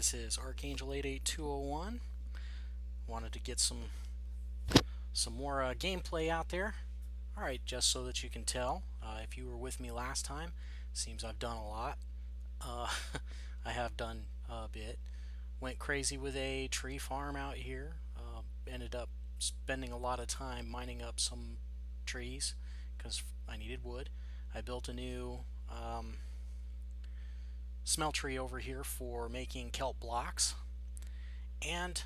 this is ArchAngel88201. Wanted to get some more gameplay out there. Alright, just so that you can tell, if you were with me last time, seems I've done a lot. I have done a bit. Went crazy with a tree farm out here. Ended up spending a lot of time mining up some trees because I needed wood. I built a new smeltery over here for making kelp blocks, and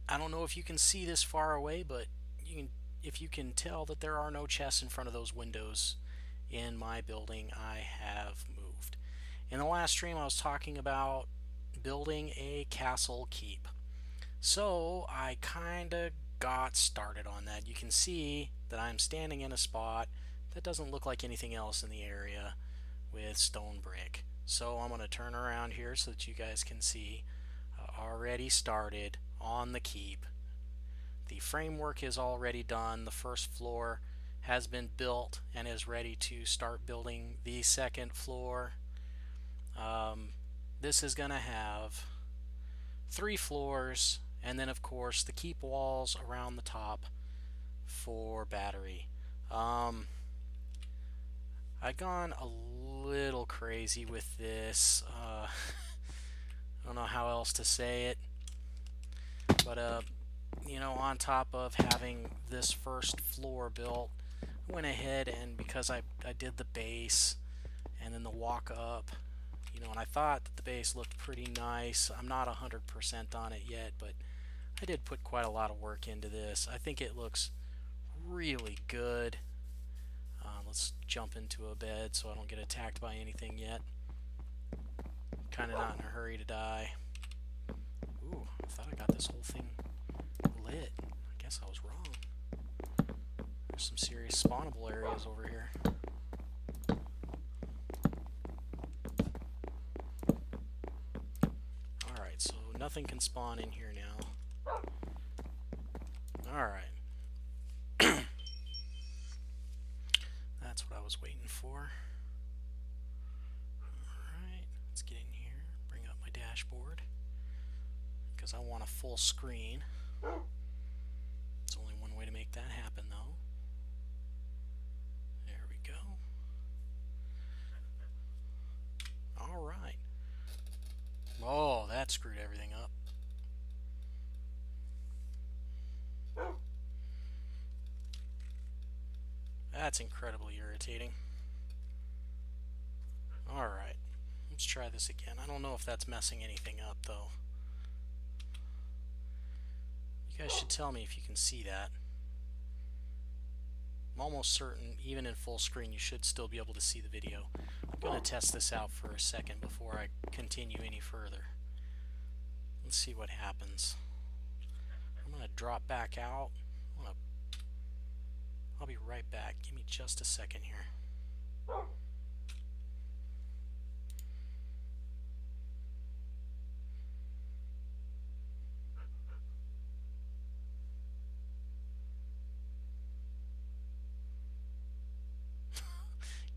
I don't know if you can see this far away, but if you can tell that there are no chests in front of those windows in my building, I have moved. In the last stream I was talking about building a castle keep, so I kinda got started on that. You can see that I'm standing in a spot that doesn't look like anything else in the area with stone brick. So I'm going to turn around here so that you guys can see. Already started on the keep. The framework is already done. The first floor has been built and is ready to start building the second floor. This is going to have 3 floors, and then of course the keep walls around the top for battery. I've gone a little crazy with this. I don't know how else to say it, but you know, on top of having this first floor built, I went ahead and because I did the base and then the walk up, you know, and I thought that the base looked pretty nice. I'm not 100% on it yet, but I did put quite a lot of work into this. I think it looks really good. Let's jump into a bed so I don't get attacked by anything yet. Kind of not in a hurry to die. Ooh, I thought I got this whole thing lit. I guess I was wrong. There's some serious spawnable areas over here. Alright, so nothing can spawn in here now. Alright. That's what I was waiting for. Alright, let's get in here, bring up my dashboard, because I want a full screen. There's only one way to make that happen, though. There we go. Alright. Oh, that screwed everything up. That's incredibly irritating. Alright, let's try this again. I don't know if that's messing anything up, though. You guys should tell me if you can see that. I'm almost certain, even in full screen, you should still be able to see the video. I'm going to test this out for a second before I continue any further. Let's see what happens. I'm going to drop back out. I'll be right back. Give me just a second here.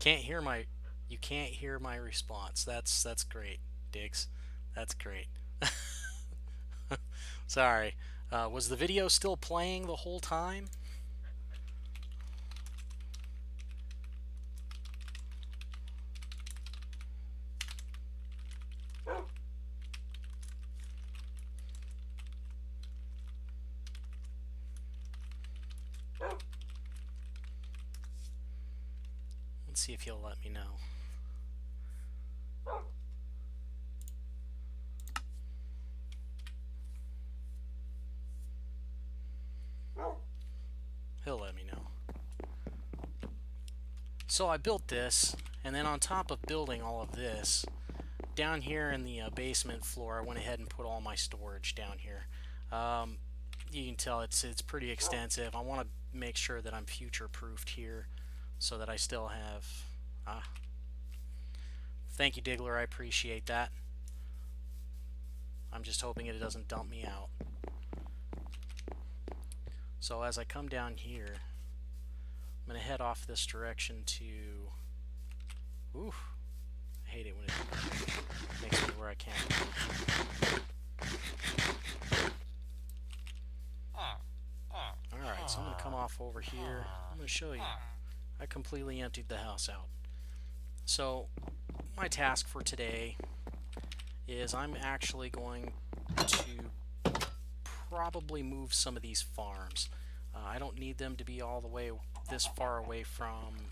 You can't hear my response. That's great, Diggs. That's great. Sorry. Was the video still playing the whole time? Let's see if he'll let me know. He'll let me know. So I built this, and then on top of building all of this, down here in the basement floor, I went ahead and put all my storage down here. You can tell it's pretty extensive. I want to make sure that I'm future-proofed here, so that I still have... Thank you, Diggler. I appreciate that. I'm just hoping it doesn't dump me out. So as I come down here, I'm going to head off this direction to... Oof. I hate it when it makes me where I can't. stuff over here. I'm going to show you. I completely emptied the house out. So my task for today is I'm actually going to probably move some of these farms. I don't need them to be all the way this far away from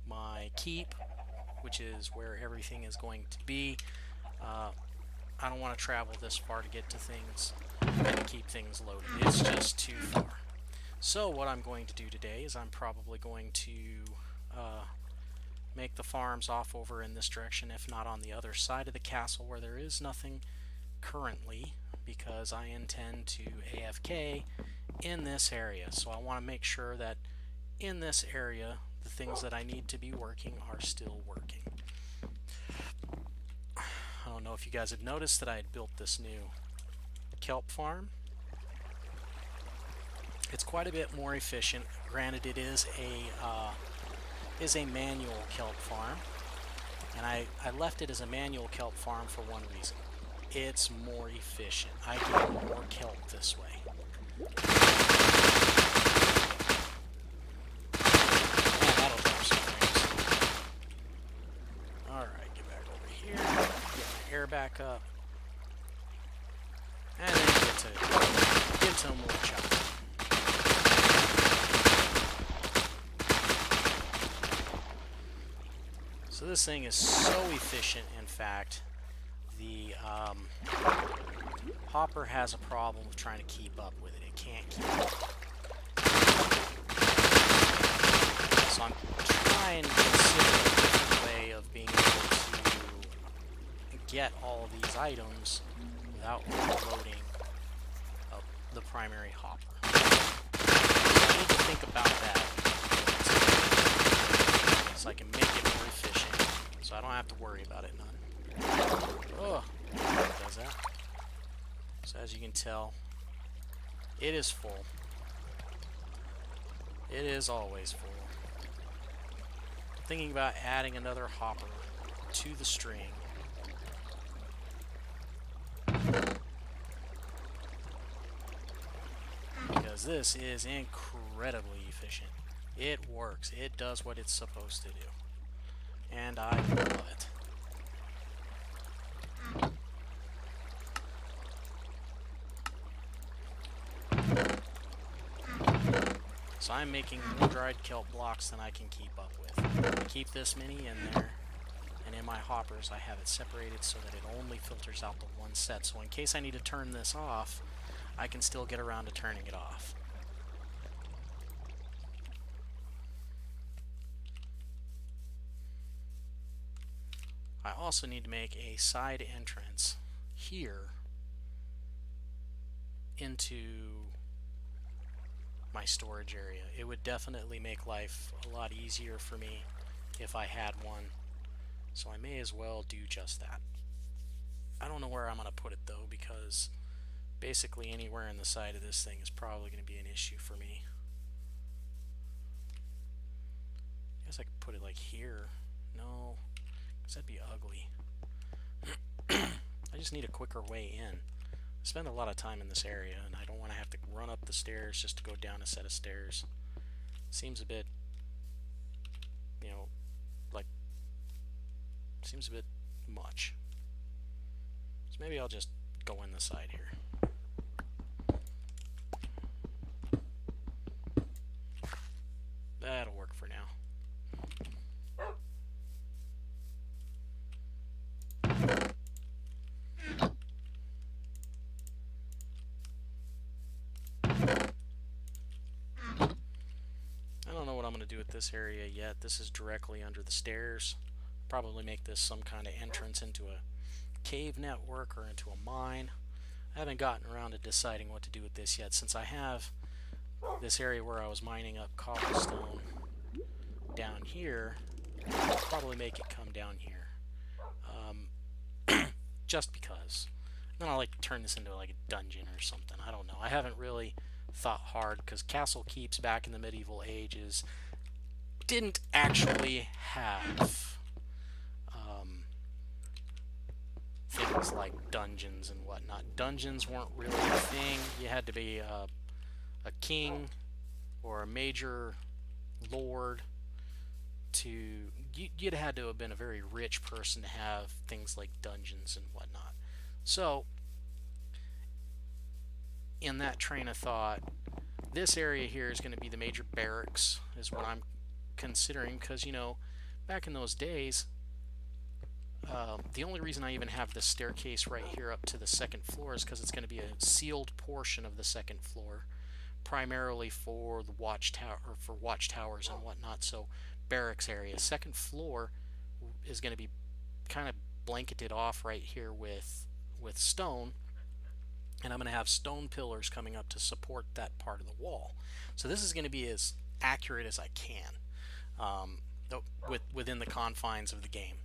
my keep, which is where everything is going to be. I don't want to travel this far to get to things and keep things loaded. It's just too far. So what I'm going to do today is I'm probably going to make the farms off over in this direction, if not on the other side of the castle where there is nothing currently, because I intend to AFK in this area. So I want to make sure that in this area the things that I need to be working are still working. I don't know if you guys have noticed that I had built this new kelp farm. It's quite a bit more efficient. Granted, it is a manual kelp farm, and I left it as a manual kelp farm for one reason. It's more efficient. I get more kelp this way. And that'll drop some frames. Alright, get back over here. Get my air back up. And then get to more chop. So this thing is so efficient, in fact, the hopper has a problem with trying to keep up with it. It can't keep up. So I'm trying to consider a different way of being able to get all of these items without overloading the primary hopper. I need to think about that so I can make it more efficient, so I don't have to worry about it none. Oh, it does that. So as you can tell, it is full. It is always full. I'm thinking about adding another hopper to the string. Because this is incredibly efficient. It works. It does what it's supposed to do. And I love it. So I'm making more dried kelp blocks than I can keep up with. I keep this many in there, and in my hoppers I have it separated so that it only filters out the one set. So in case I need to turn this off, I can still get around to turning it off. I also need to make a side entrance here into my storage area. It would definitely make life a lot easier for me if I had one, so I may as well do just that. I don't know where I'm going to put it though, because basically anywhere in the side of this thing is probably going to be an issue for me. I guess I could put it like here. No, because that'd be ugly. I just need a quicker way in. I spend a lot of time in this area, and I don't want to have to run up the stairs just to go down a set of stairs. Seems a bit, you know, like, seems a bit much. So maybe I'll just go in the side here. That'll work for now. Do with this area yet. This is directly under the stairs. Probably make this some kind of entrance into a cave network or into a mine. I haven't gotten around to deciding what to do with this yet, since I have this area where I was mining up cobblestone down here. I'll probably make it come down here, just because. Then I'll like turn this into like a dungeon or something. I don't know. I haven't really thought hard, because castle keeps back in the medieval ages didn't actually have things like dungeons and whatnot. Dungeons weren't really a thing. You had to be a king or a major lord to, you'd had to have been a very rich person to have things like dungeons and whatnot. So in that train of thought, this area here is going to be the major barracks, is what I'm considering, because, you know, back in those days, the only reason I even have this staircase right here up to the second floor is because it's going to be a sealed portion of the second floor, primarily for the watchtower, or for watchtowers and whatnot. So barracks area. Second floor is going to be kind of blanketed off right here with stone, and I'm going to have stone pillars coming up to support that part of the wall. So this is going to be as accurate as I can, within the confines of the game.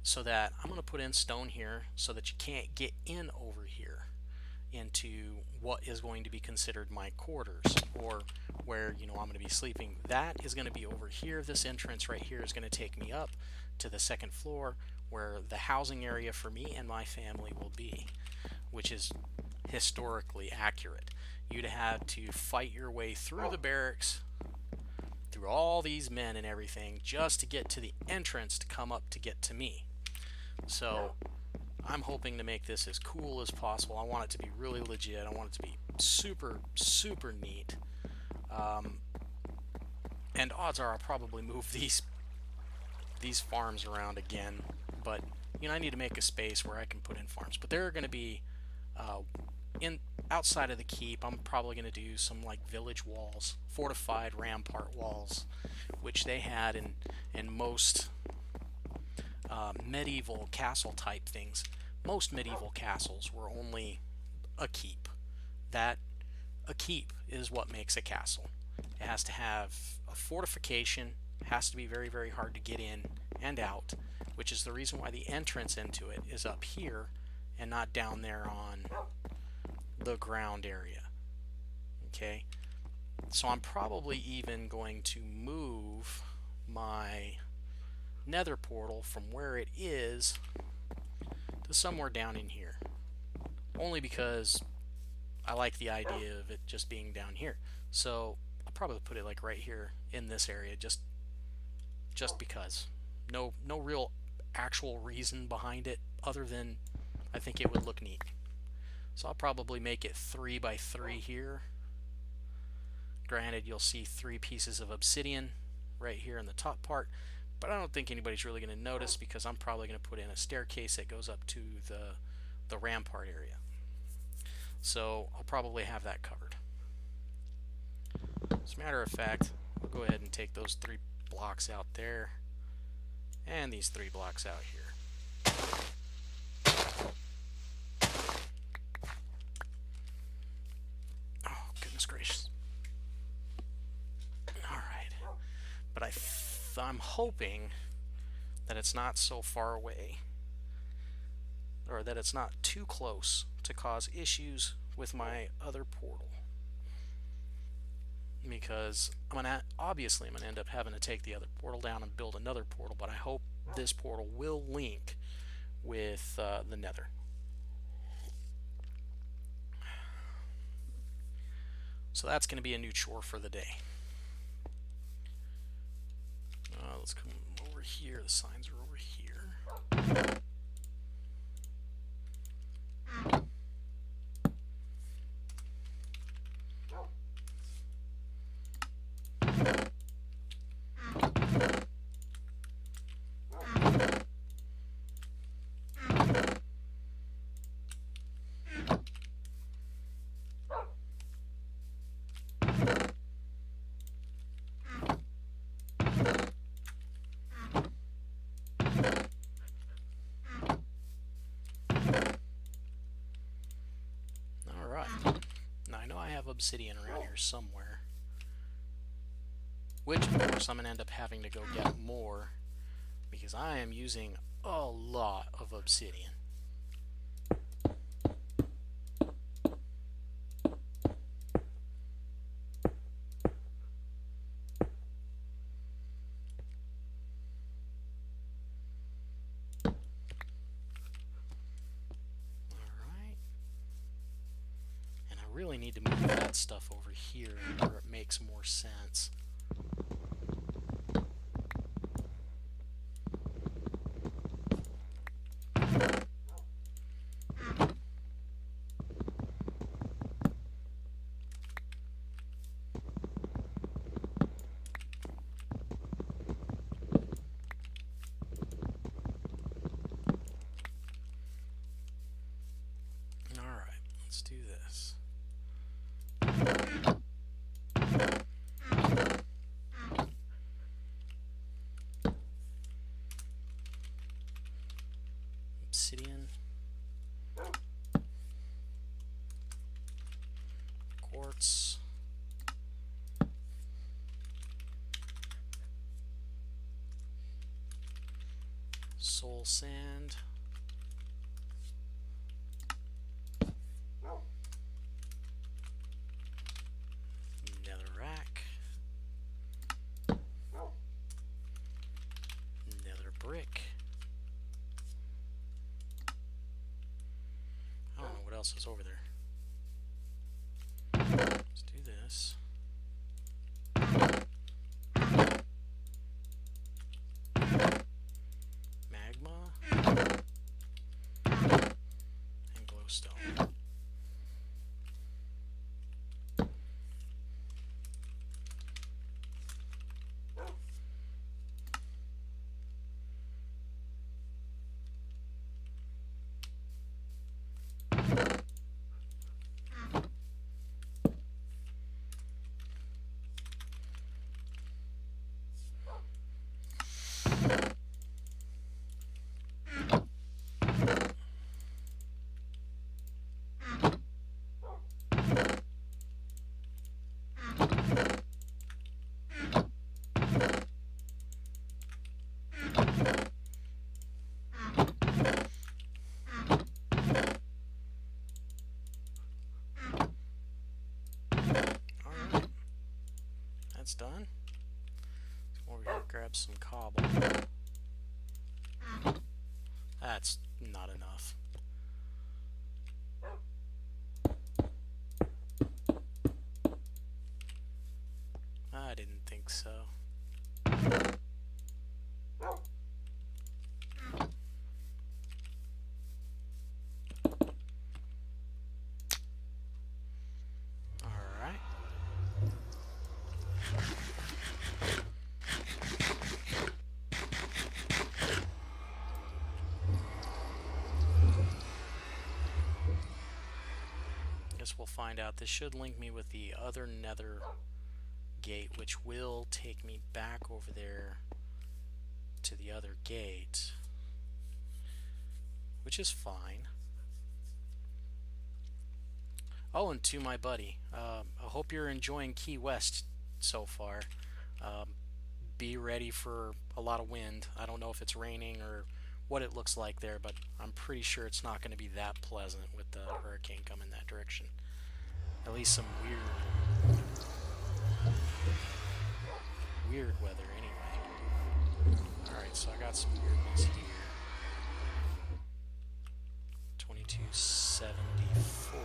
So that I'm going to put in stone here so that you can't get in over here into what is going to be considered my quarters, or where, you know, I'm going to be sleeping. That is going to be over here. This entrance right here is going to take me up to the second floor, where the housing area for me and my family will be, which is historically accurate. You'd have to fight your way through the barracks, through all these men and everything, just to get to the entrance to come up to get to me. So I'm hoping to make this as cool as possible. I want it to be really legit. I want it to be super, super neat. And odds are I'll probably move these farms around again. But, you know, I need to make a space where I can put in farms. But they're going to be outside of the keep. I'm probably going to do some like village walls, fortified rampart walls, which they had in most medieval castle type things. Most medieval castles were only a keep. That a keep is what makes a castle. It has to have a fortification, it has to be very, very hard to get in and out, which is the reason why the entrance into it is up here and not down there on the ground area. Okay, so I'm probably even going to move my nether portal from where it is to somewhere down in here, only because I like the idea of it just being down here. So I'll probably put it like right here in this area, just because. No real actual reason behind it, other than I think it would look neat. So I'll probably make it 3 by 3 here. Granted, you'll see 3 pieces of obsidian right here in the top part, but I don't think anybody's really going to notice, because I'm probably going to put in a staircase that goes up to the rampart area. So I'll probably have that covered. As a matter of fact, I'll go ahead and take those 3 blocks out there, and these 3 blocks out here. Oh, goodness gracious. Alright. But I'm hoping that it's not so far away, or that it's not too close to cause issues with my other portal, because obviously I'm gonna end up having to take the other portal down and build another portal, but I hope this portal will link with the nether. So that's going to be a new chore for the day. Let's come over here. The signs are over here. Now I know I have obsidian around here somewhere, which of course I'm going to end up having to go get more, because I am using a lot of obsidian. really need to move that stuff over here where it makes more sense. Alright, let's do this. Obsidian. Quartz. Soul sand. Netherrack. Nether brick. I don't know what else is over there. Let's do this. Magma and glowstone. That's done. Let's go over here and grab some cobble. That's not enough. I didn't think so. Alright. Guess we'll find out. This should link me with the other nether gate, which will take me back over there to the other gate, which is fine. Oh, and to my buddy, I hope you're enjoying Key West so far. Be ready for a lot of wind. I don't know if it's raining or what it looks like there, but I'm pretty sure it's not going to be that pleasant with the hurricane coming that direction. At least some weird weather anyway. Alright, so I got some weirdness here. 2274.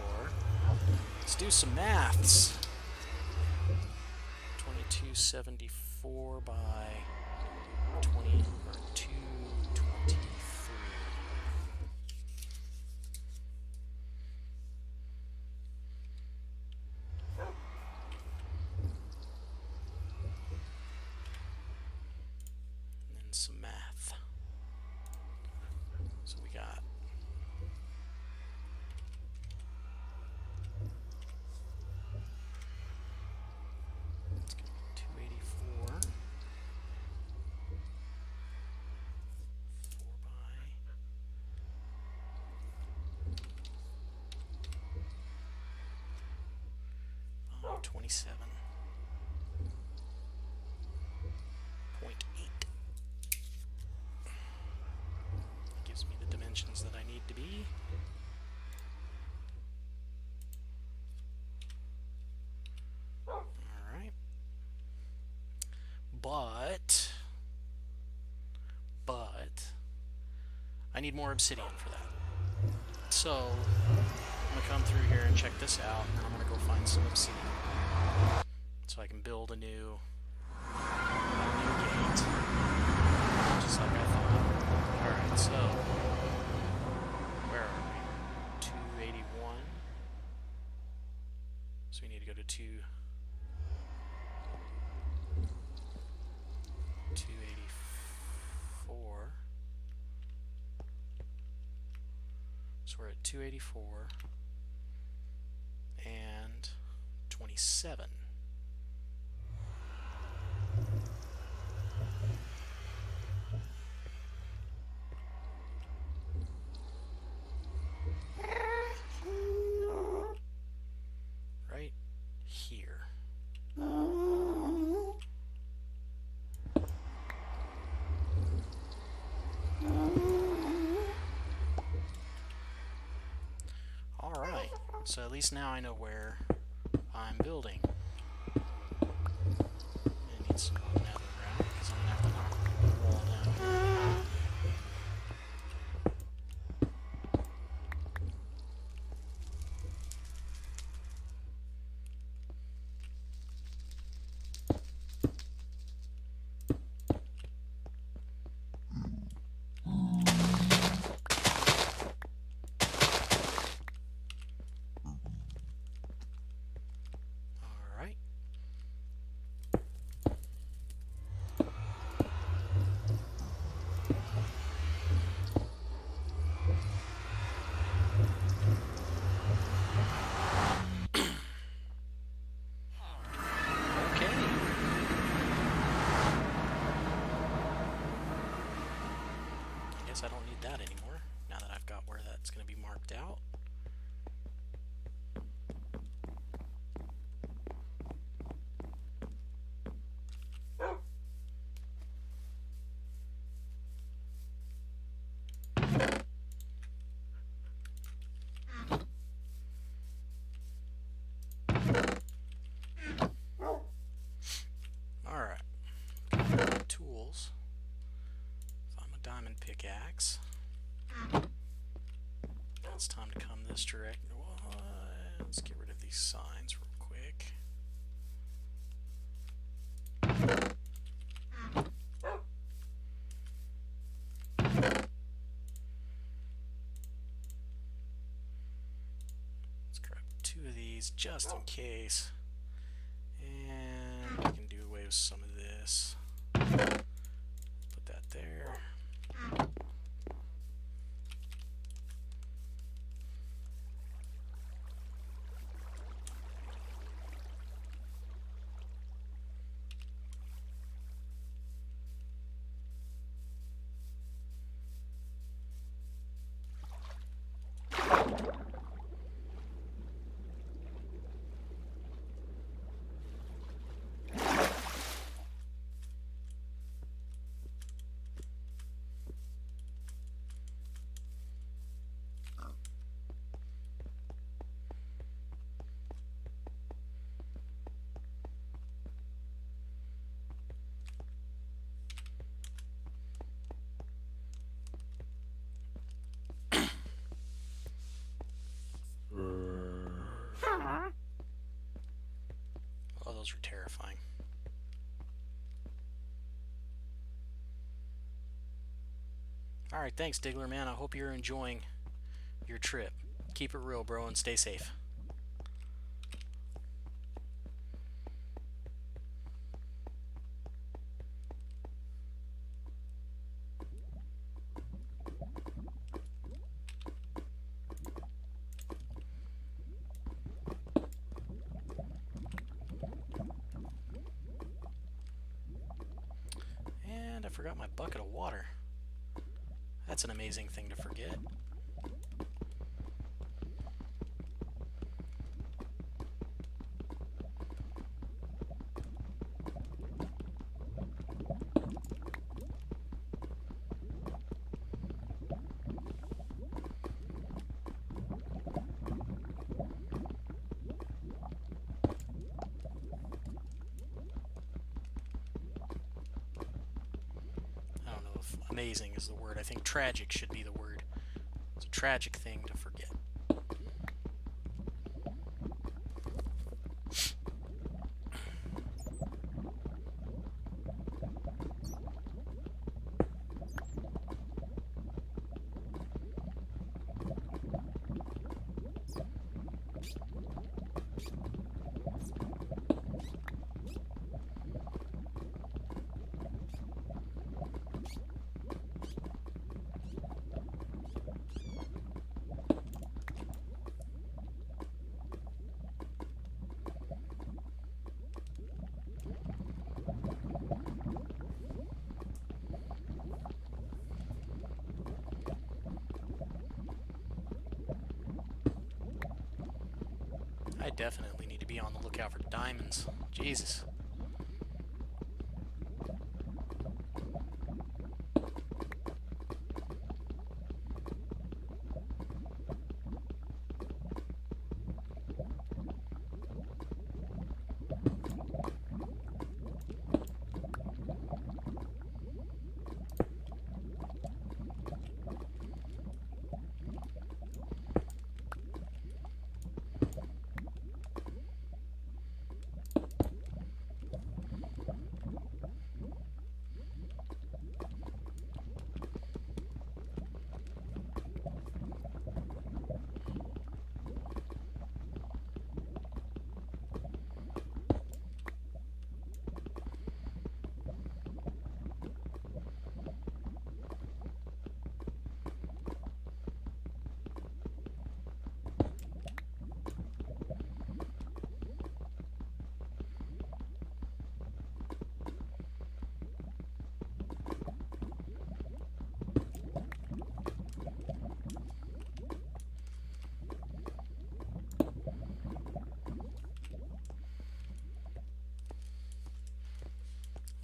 Let's do some maths. 2274 by 223. Some math. So we got it's gonna be 284. 4 by 27.8. Gives me the dimensions that I need to be. Alright. But I need more obsidian for that. So I'm to come through here and check this out, and then I'm going to go find some obsidian so I can build a new gate, just like I thought. Alright, so where are we? 281. So we need to go to 284. So we're at 284 and 27. Right here. Alright, so at least now I know where I'm building. I need some more nether around because I'm going to have to knock the wall down here. Alright. Okay. I guess I don't need that anymore, now that I've got where that's going to be marked out. Alright. Tools. So I'm a diamond pickaxe. Now it's time to come this direction. Let's get rid of these signs real quick. Let's grab 2 of these just in case. And we can do away with some of this. Put that there. Oh, those are terrifying. Alright, thanks, Diggler Man. I hope you're enjoying your trip. Keep it real, bro, and stay safe. And I forgot my bucket of water. That's an amazing thing to forget. Amazing is the word. I think tragic should be the word. It's a tragic thing to forget. I definitely need to be on the lookout for diamonds. Jesus.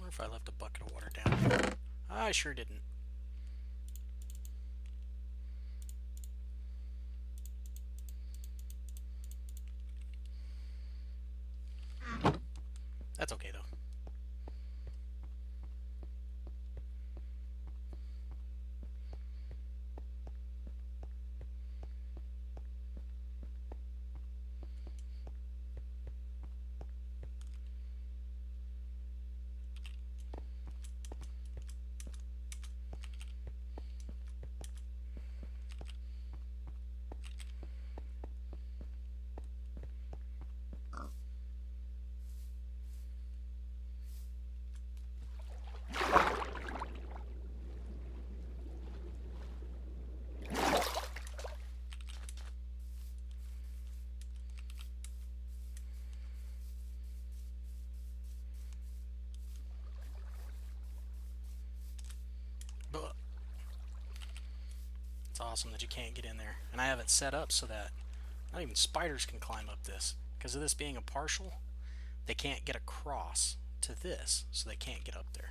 I wonder if I left a bucket of water down here. I sure didn't. That's okay though. But it's awesome that you can't get in there. And I have it set up so that not even spiders can climb up this. Because of this being a partial, they can't get across to this, so they can't get up there.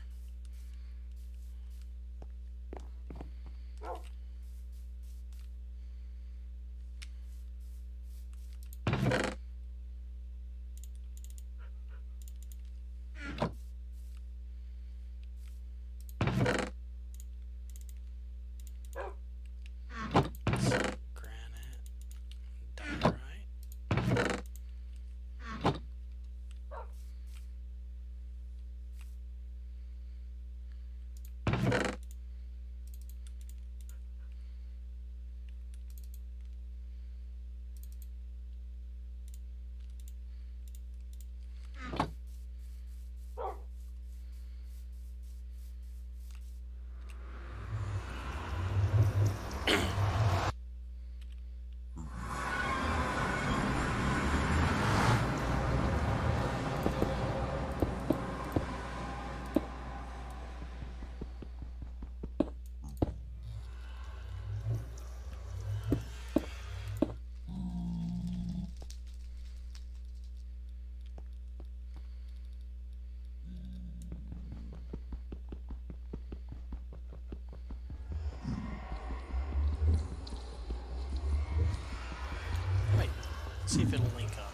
See if it'll link up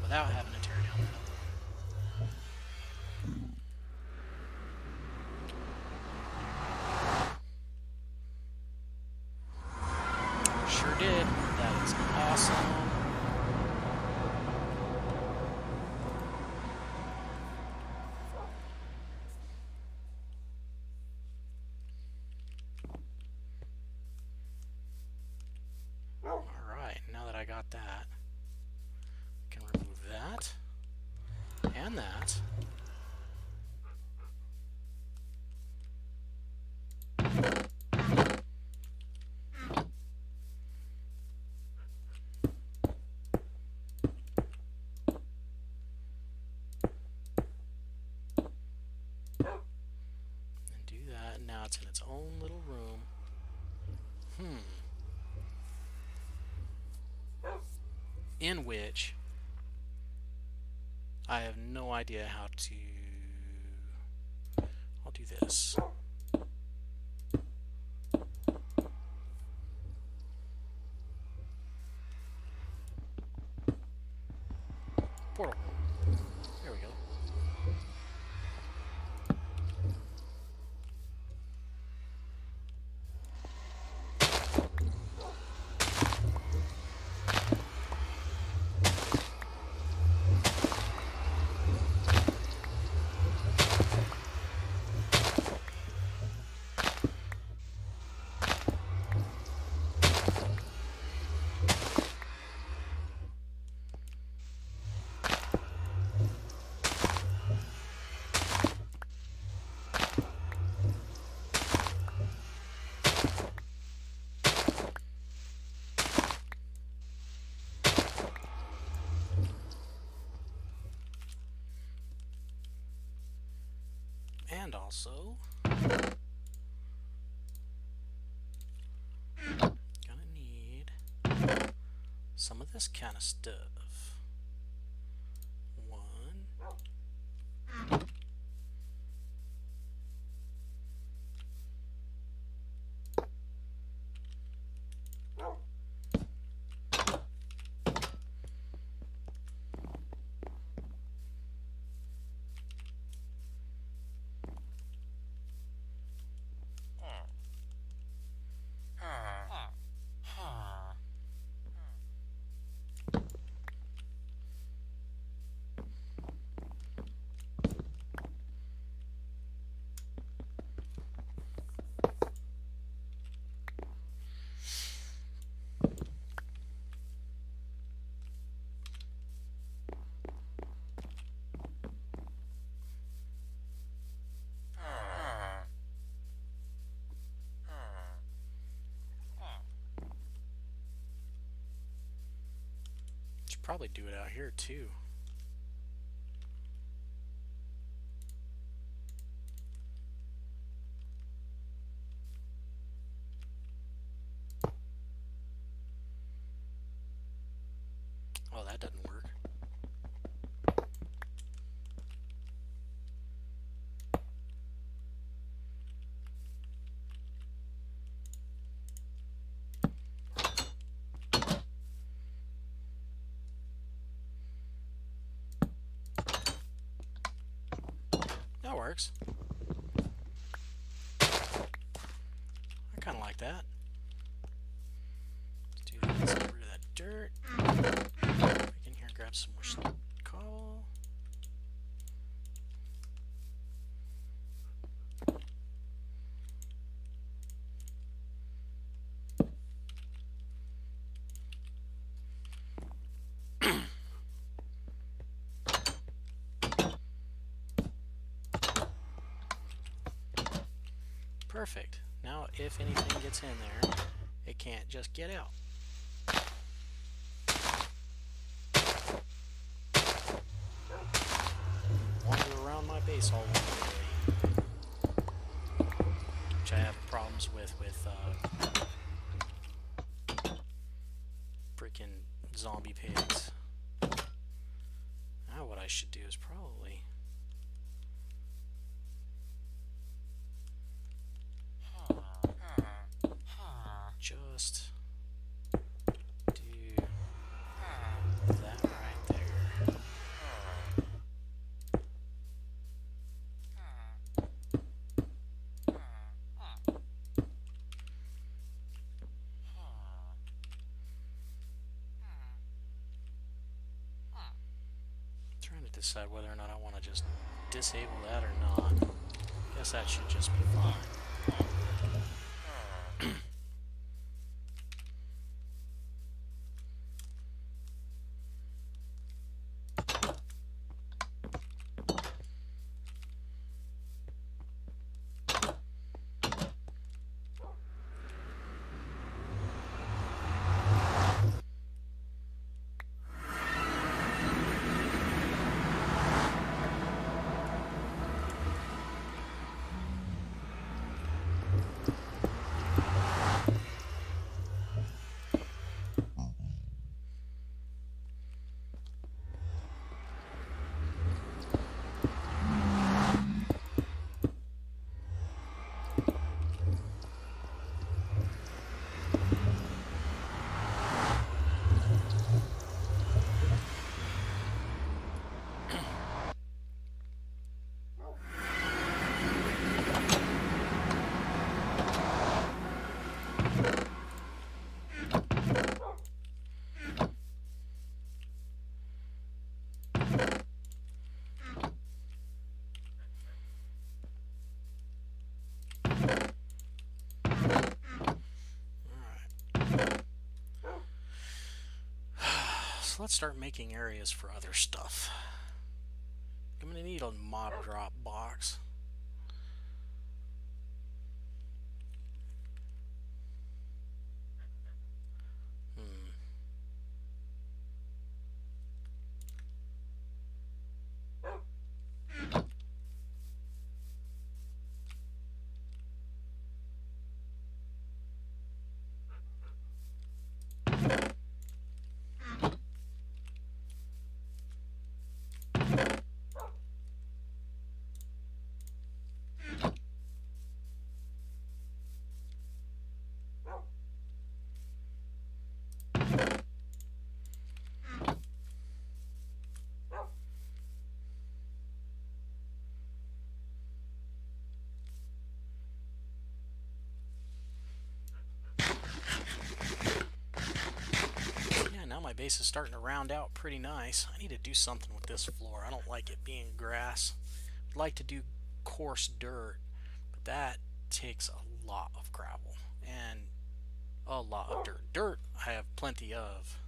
without having to tear down that. Sure did. That is awesome. Alright, now that I got that, I can remove that and that. Now it's in its own little room. in which I have no idea how to... I'll do this. Portal. There we go. And also, gonna need some of this kind of stuff. One. Should probably do it out here too. Oh, that doesn't work. That works. I kind of like that. Let's do this. Get rid of that dirt. Back in here, grab some more coal. Perfect. Now, if anything gets in there, it can't just get out. Wander around my base all day, which I have problems with freaking zombie pigs. Now, what I should do is probably just do that right there. Trying to decide whether or not I want to just disable that or not. Guess that should just be fine. So let's start making areas for other stuff. I'm going to need a mob drop box. Now my base is starting to round out pretty nice. I need to do something with this floor. I don't like it being grass. I'd like to do coarse dirt, but that takes a lot of gravel and a lot of dirt. Dirt I have plenty of,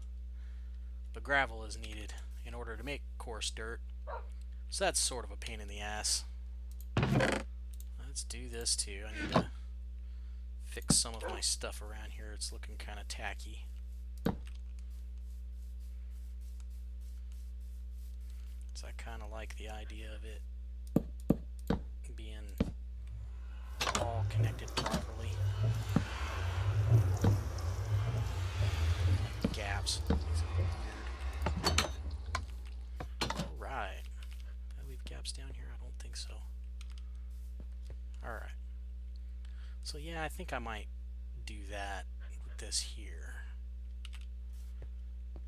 but gravel is needed in order to make coarse dirt. So that's sort of a pain in the ass. Let's do this too. I need to fix some of my stuff around here. It's looking kind of tacky. So I kind of like the idea of it being all connected properly. Like gaps. Alright. Did I leave gaps down here? I don't think so. Alright. So yeah, I think I might do that with this here,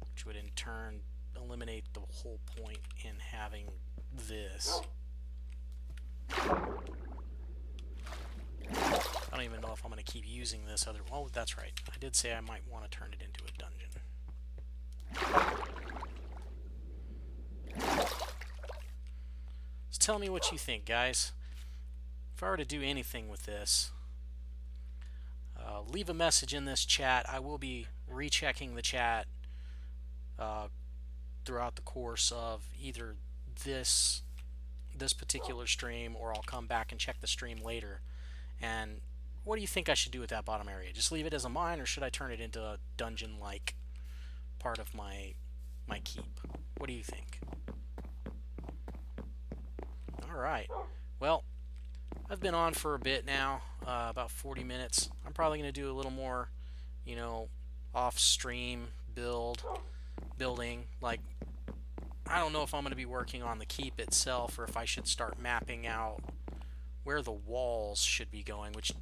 which would in turn eliminate the whole point in having this. I don't even know if I'm going to keep using this other... Oh, that's right. I did say I might want to turn it into a dungeon. So tell me what you think, guys. If I were to do anything with this, leave a message in this chat. I will be rechecking the chat throughout the course of either this particular stream, or I'll come back and check the stream later. And what do you think I should do with that bottom area? Just leave it as a mine, or should I turn it into a dungeon-like part of my keep? What do you think? Alright. Well, I've been on for a bit now, about 40 minutes. I'm probably going to do a little more, you know, off-stream building. Like, I don't know if I'm going to be working on the keep itself, or if I should start mapping out where the walls should be going, which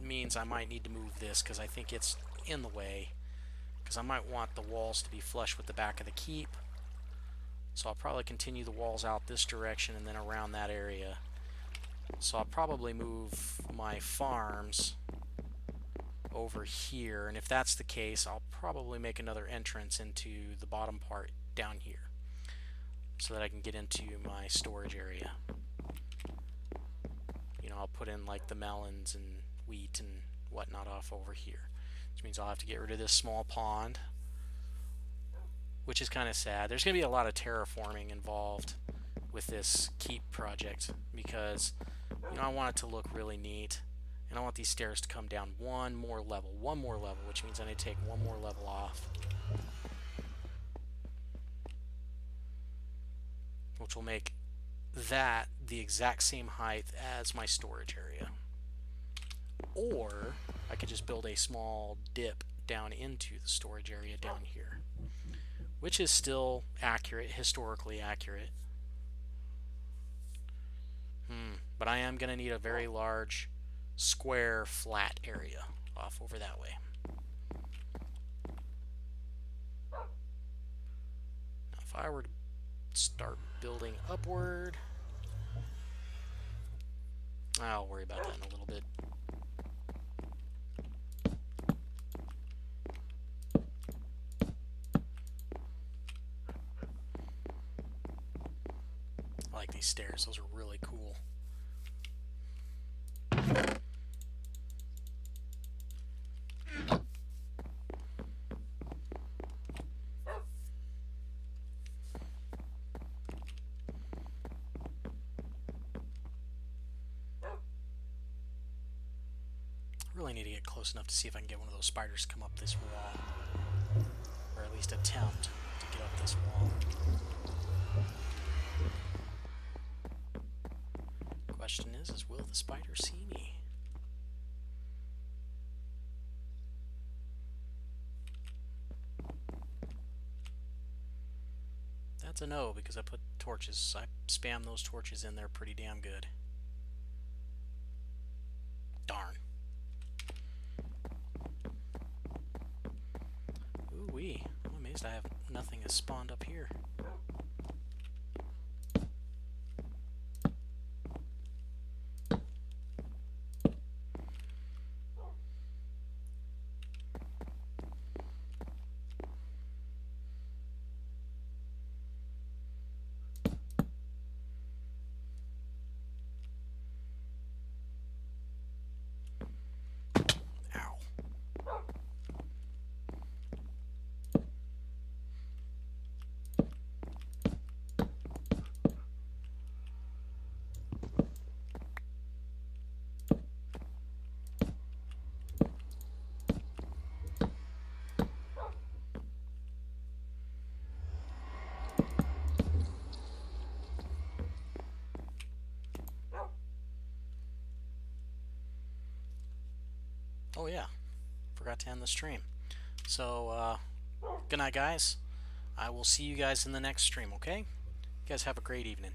means I might need to move this because I think it's in the way, because I might want the walls to be flush with the back of the keep. So I'll probably continue the walls out this direction and then around that area. So I'll probably move my farms over here, and if that's the case, I'll probably make another entrance into the bottom part down here, so that I can get into my storage area. You know, I'll put in like the melons and wheat and whatnot off over here, which means I'll have to get rid of this small pond, which is kind of sad. There's going to be a lot of terraforming involved with this keep project, because, you know, I want it to look really neat, and I want these stairs to come down one more level, which means I need to take one more level off, which will make that the exact same height as my storage area. Or I could just build a small dip down into the storage area down here, which is still accurate, historically accurate. But I am going to need a very large, square, flat area off over that way. Now, if I were to start building upward, I'll worry about that in a little bit. I like these stairs, those are really cool. really need to get close enough to see if I can get one of those spiders to come up this wall. Or at least attempt to get up this wall. Question is will the spider see me? That's a no, because I put torches. I spam those torches in there pretty damn good. Darn. Ooh-wee. I'm amazed I have nothing has spawned up here. Oh yeah, forgot to end the stream. So, good night guys. I will see you guys in the next stream, okay? You guys have a great evening.